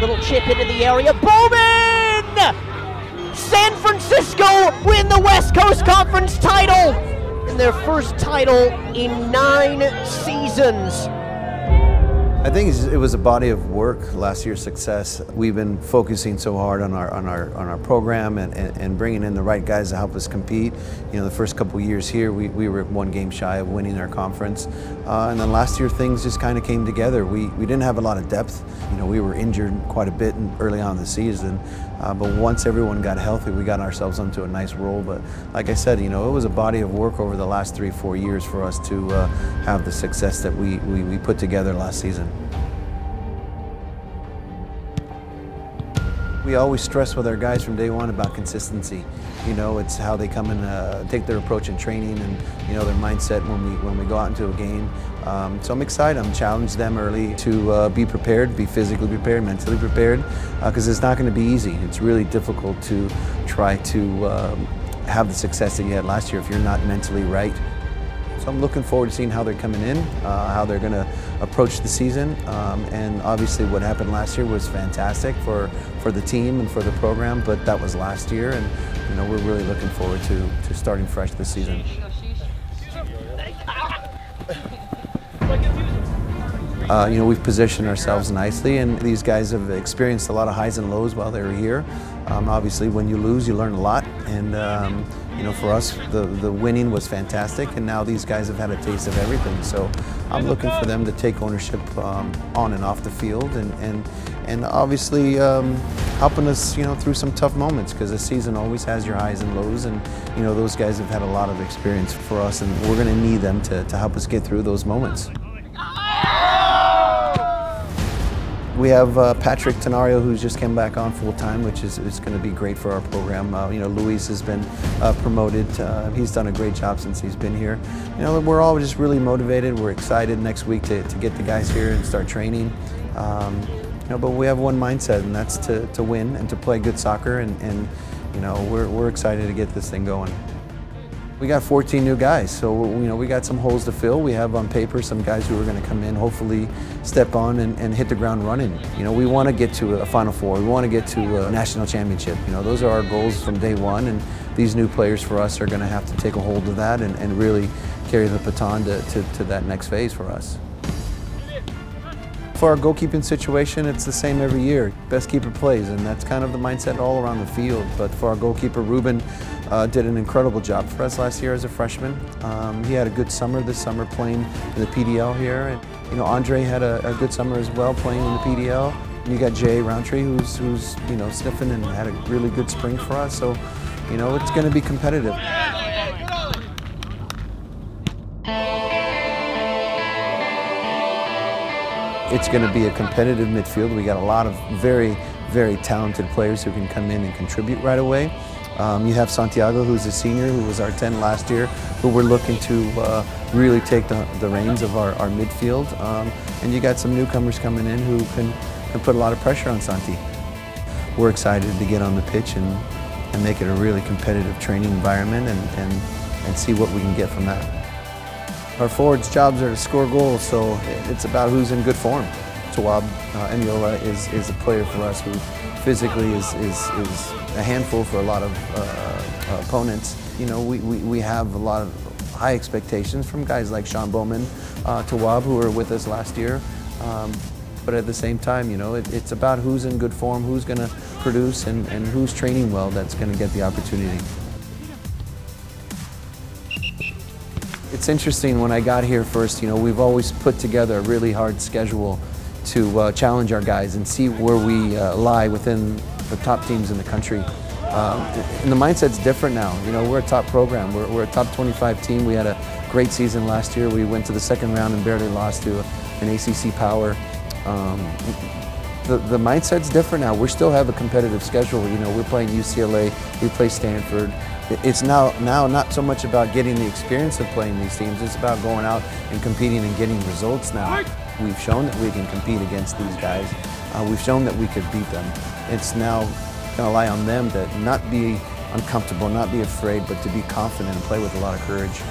Little chip into the area. Bowman! San Francisco win the West Coast Conference title! And their first title in 9 seasons. I think it was a body of work, last year's success. We've been focusing so hard on our program and bringing in the right guys to help us compete. You know, the first couple of years here, we were 1 game shy of winning our conference. And then last year, things just kind of came together. We didn't have a lot of depth. You know, we were injured quite a bit early on in the season. But once everyone got healthy, we got ourselves onto a nice roll. But like I said, you know, it was a body of work over the last 3-4 years for us to have the success that we put together last season. We always stress with our guys from day one about consistency. You know, it's how they come and take their approach in training, and you know, their mindset when we go out into a game. So I'm excited. I'm challenged them early to be prepared, be physically prepared, mentally prepared, because it's not going to be easy. It's really difficult to try to have the success that you had last year if you're not mentally right. So I'm looking forward to seeing how they're coming in, how they're going to approach the season, and obviously what happened last year was fantastic for the team and for the program, but that was last year, and you know, we're really looking forward to starting fresh this season. You know, we've positioned ourselves nicely, and these guys have experienced a lot of highs and lows while they were here. Obviously, when you lose, you learn a lot, and you know, for us, the winning was fantastic, and now these guys have had a taste of everything. So I'm looking for them to take ownership on and off the field, and obviously helping us, you know, through some tough moments, because the season always has your highs and lows, and you know, those guys have had a lot of experience for us, and we're going to need them to help us get through those moments. We have Patrick Tenario, who's just came back on full-time, which is going to be great for our program. You know, Luis has been promoted. He's done a great job since he's been here. You know, we're all just really motivated. We're excited next week to get the guys here and start training. You know, but we have one mindset, and that's to win and to play good soccer, and you know, we're excited to get this thing going. We got 14 new guys, so you know, we got some holes to fill. We have on paper some guys who are going to come in, hopefully step on and hit the ground running. You know, we want to get to a Final Four. We want to get to a national championship. You know, those are our goals from day one, and these new players for us are going to have to take a hold of that and really carry the baton to that next phase for us. For our goalkeeping situation, it's the same every year. Best keeper plays, and that's kind of the mindset all around the field. But for our goalkeeper, Ruben did an incredible job for us last year as a freshman. He had a good summer this summer playing in the PDL here. And you know, Andre had a good summer as well playing in the PDL. And you got Jay Roundtree, who's you know, sniffing and had a really good spring for us. So you know, it's going to be competitive. It's going to be a competitive midfield. We got a lot of very, very talented players who can come in and contribute right away. You have Santiago, who's a senior, who was our 10 last year, who we're looking to really take the reins of our midfield. And you got some newcomers coming in who can put a lot of pressure on Santi. We're excited to get on the pitch and make it a really competitive training environment and see what we can get from that. Our forwards' jobs are to score goals, so it's about who's in good form. Tawab Eniola is a player for us who physically is a handful for a lot of opponents. You know, we have a lot of high expectations from guys like Sean Bowman, Tawab, who were with us last year. But at the same time, you know, it's about who's in good form, who's going to produce, and who's training well that's going to get the opportunity. It's interesting, when I got here first, you know, we've always put together a really hard schedule to challenge our guys and see where we lie within the top teams in the country. And the mindset's different now. You know, we're a top program. We're a top 25 team. We had a great season last year. We went to the second round and barely lost to an ACC power. The mindset's different now. We still have a competitive schedule. You know, we're playing UCLA, we play Stanford. It's now not so much about getting the experience of playing these teams, it's about going out and competing and getting results now. We've shown that we can compete against these guys. We've shown that we could beat them. It's now going to lie on them to not be uncomfortable, not be afraid, but to be confident and play with a lot of courage.